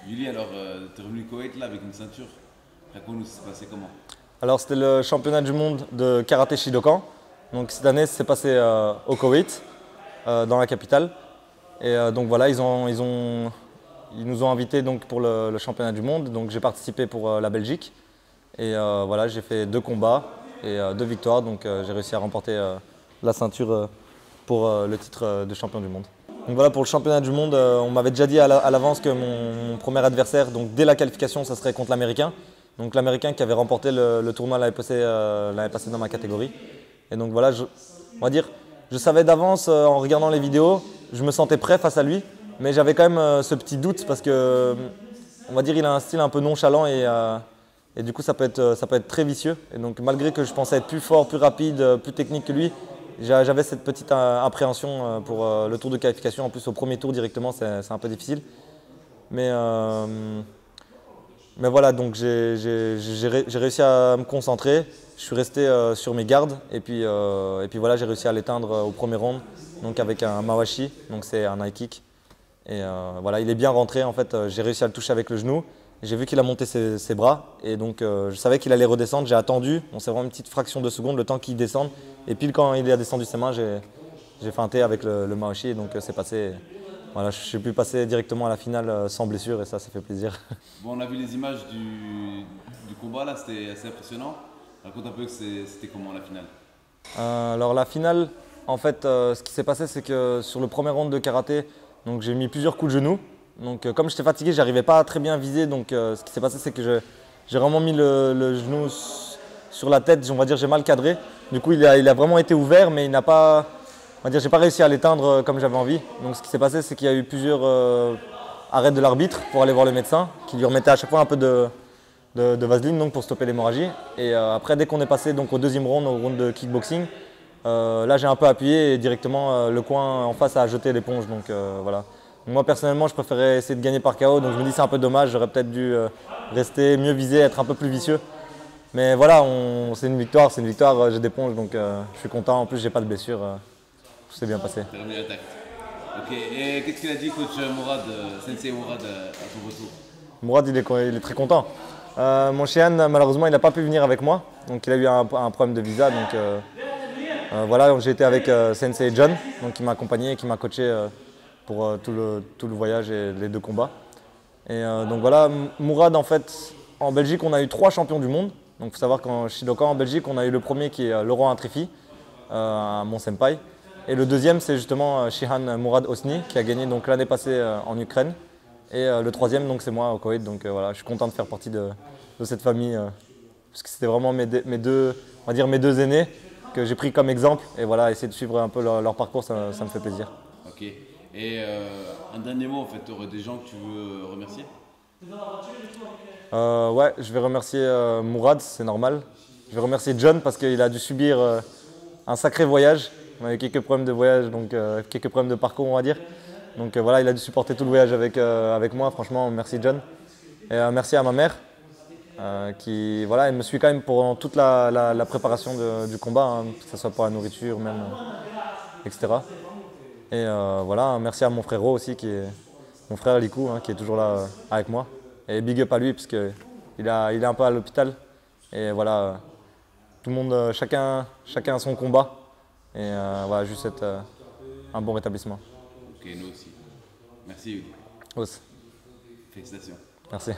Yuli, alors, tu es revenu au Koweït là avec une ceinture. Raconte-nous, ça s'est passé comment? Alors c'était le championnat du monde de karaté Shidokan. Donc cette année, ça s'est passé au Koweït, dans la capitale. Et donc voilà, ils nous ont invités donc pour le championnat du monde. Donc j'ai participé pour la Belgique. Et voilà, j'ai fait 2 combats et 2 victoires. Donc j'ai réussi à remporter la ceinture pour le titre de champion du monde. Donc voilà, pour le championnat du monde, on m'avait déjà dit à l'avance que mon premier adversaire, donc dès la qualification, ça serait contre l'Américain. Donc l'Américain qui avait remporté le tournoi l'année passée dans ma catégorie. Et donc voilà, on va dire, je savais d'avance en regardant les vidéos, je me sentais prêt face à lui. Mais j'avais quand même ce petit doute parce que, on va dire, il a un style un peu nonchalant et du coup ça peut être très vicieux. Et donc malgré que je pensais être plus fort, plus rapide, plus technique que lui, j'avais cette petite appréhension pour le tour de qualification. En plus au premier tour directement, c'est un peu difficile. Mais, euh, mais voilà, donc j'ai réussi à me concentrer. Je suis resté sur mes gardes et puis voilà, j'ai réussi à l'éteindre au premier round, donc avec un Mawashi, donc c'est un high kick. Et voilà, il est bien rentré en fait. J'ai réussi à le toucher avec le genou. J'ai vu qu'il a monté ses bras et donc je savais qu'il allait redescendre. J'ai attendu, on s'est vraiment une petite fraction de seconde, le temps qu'il descende. Et pile quand il a descendu ses mains, j'ai feinté avec le Mawashi et donc c'est passé. Voilà, j'ai pu passer directement à la finale sans blessure et ça fait plaisir. Bon, on a vu les images du combat là, c'était assez impressionnant. Raconte un peu que c'était comment la finale. Alors la finale, en fait, ce qui s'est passé, c'est que sur le premier round de karaté, donc j'ai mis plusieurs coups de genou. Donc comme j'étais fatigué, j'arrivais pas à très bien viser. Donc ce qui s'est passé, c'est que j'ai vraiment mis le genou sur la tête. On va dire j'ai mal cadré. Du coup, il a vraiment été ouvert, mais il n'a pas, on va dire, j'ai pas réussi à l'éteindre comme j'avais envie. Donc ce qui s'est passé, c'est qu'il y a eu plusieurs arrêts de l'arbitre pour aller voir le médecin, qui lui remettait à chaque fois un peu de vaseline donc, pour stopper l'hémorragie. Et après, dès qu'on est passé donc, au deuxième round, au round de kickboxing, là j'ai un peu appuyé et directement le coin en face a jeté l'éponge. Donc voilà. Donc, moi personnellement, je préférais essayer de gagner par KO. Donc je me dis c'est un peu dommage, j'aurais peut-être dû rester, mieux viser, être un peu plus vicieux. Mais voilà, c'est une victoire, j'ai d'éponge donc je suis content. En plus, j'ai pas de blessure, tout s'est bien passé. T'es revenu intact. Ok, et qu'est-ce qu'il a dit coach Mourad, Sensei Mourad à ton retour? Mourad, il est très content. Mon Chien, malheureusement, il n'a pas pu venir avec moi. Donc il a eu un problème de visa. Donc voilà, j'ai été avec Sensei John, donc, qui m'a accompagné et qui m'a coaché pour tout le voyage et les 2 combats. Et donc voilà, Mourad, en fait, en Belgique, on a eu 3 champions du monde. Donc il faut savoir qu'en Shidokan, en Belgique, on a eu le premier qui est Laurent Intrifi, mon senpai. Et le deuxième, c'est justement Shihan Mourad Hosni, qui a gagné l'année passée en Ukraine. Et le troisième, donc c'est moi au Koweït. Donc voilà, je suis content de faire partie de cette famille, parce que c'était vraiment on va dire mes deux aînés que j'ai pris comme exemple. Et voilà, essayer de suivre un peu leur parcours, ça me fait plaisir. Ok, et un dernier mot en fait, tu aurais des gens que tu veux remercier? Ouais, je vais remercier Mourad, c'est normal. Je vais remercier John parce qu'il a dû subir un sacré voyage. On a eu quelques problèmes de voyage, donc quelques problèmes de parcours, on va dire. Donc voilà, il a dû supporter tout le voyage avec moi. Franchement, merci John. Et merci à ma mère qui, voilà, elle me suit quand même pour toute la préparation du combat, hein, que ce soit pour la nourriture, même, etc. Et voilà, merci à mon frérot aussi, mon frère Likou, hein, qui est toujours là avec moi. Et big up à lui, parce qu'il il est un peu à l'hôpital. Et voilà, tout le monde, chacun a son combat. Et voilà, juste un bon rétablissement. Ok, nous aussi. Merci, Yuli. Os. Félicitations. Merci.